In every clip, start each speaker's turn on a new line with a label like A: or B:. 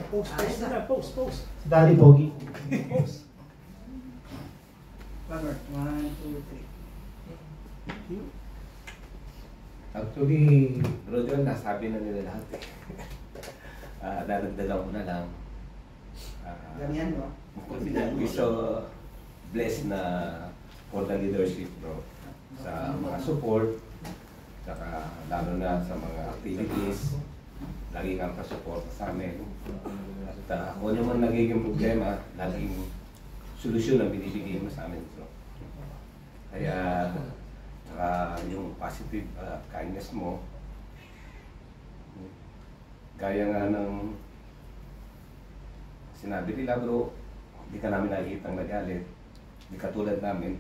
A: Post.
B: Daddy Pogi.
A: Post.
C: Robert, 1, 2, 3.
D: Actually, Bro John, nasabi na nila lahat eh. Dadagdagan ko na lang.
C: Ganyan mo.
D: We're so blessed na for the leadership, bro. Sa mga support, saka lalo na sa mga activities, lagi kang kasupport sa amin. At kung ano man nagiging problema, laging solusyon ang binibigay mo sa amin, bro. Kaya, saka yung positive kindness mo, gaya nga ng sinabi nila, bro, hindi ka namin nakikitang nagalit. Hindi katulad namin.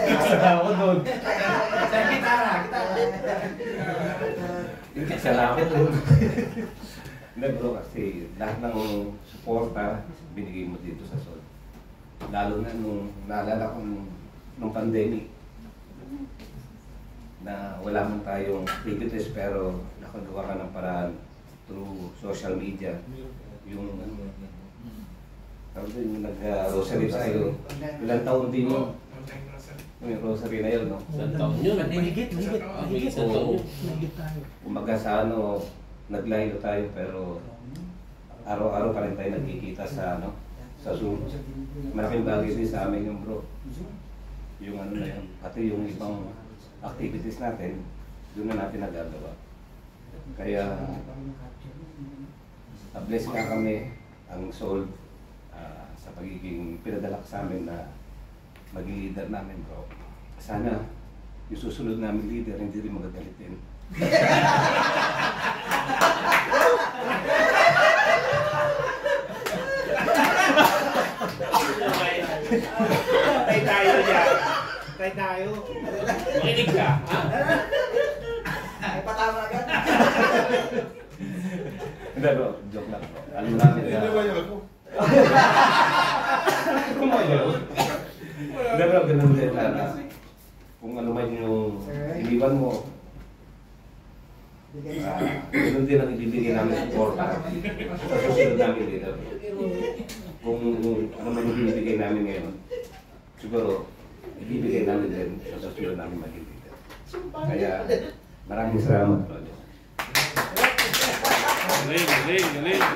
D: Kasama ako doon.
C: Gitara.
D: Kasama ako doon. Hindi, bro, kasi lahat ng suporta binigay mo dito sa SOL. Lalo na nung naalala ko nung pandemic na wala man tayong activities pero nakagawa ka ng paraan through social media. Yung nag-rosary tayo. Ilang taon din mo? Yung rosary na yun, no?
E: Isang taon yun.
A: Mahigit
D: Oo.
A: tayo.
D: Umaga sa naglayo tayo pero araw-araw pa rin tayo nagkikita sa sa Zoom. Malaking bagay din sa amin yung bro. Yung na yun. Pati yung ibang activities natin, doon na natin nagagawa. Kaya bless nga kami ang SOL sa pagiging pinadala sa amin na maging leader namin, bro. Sana yung susunod namin leader hindi rin magagalitin.
E: Tay tayo dyan.
A: Tayo tayo.
E: Makinig ka.
C: Ay, patama agad.
D: Hindi, bro. Joke lang, bro. Alam namin na... Kumayaw. Hindi, bro. Ganun din na kung ano man yung iniwan mo, ganun din ang ibibigay namin support sa susunod namin dito. Kung ano man yung ibibigay namin ngayon, siguro ibibigay namin din sa susunod namin maging dito. Kaya maraming salamat, bro.
E: Galing.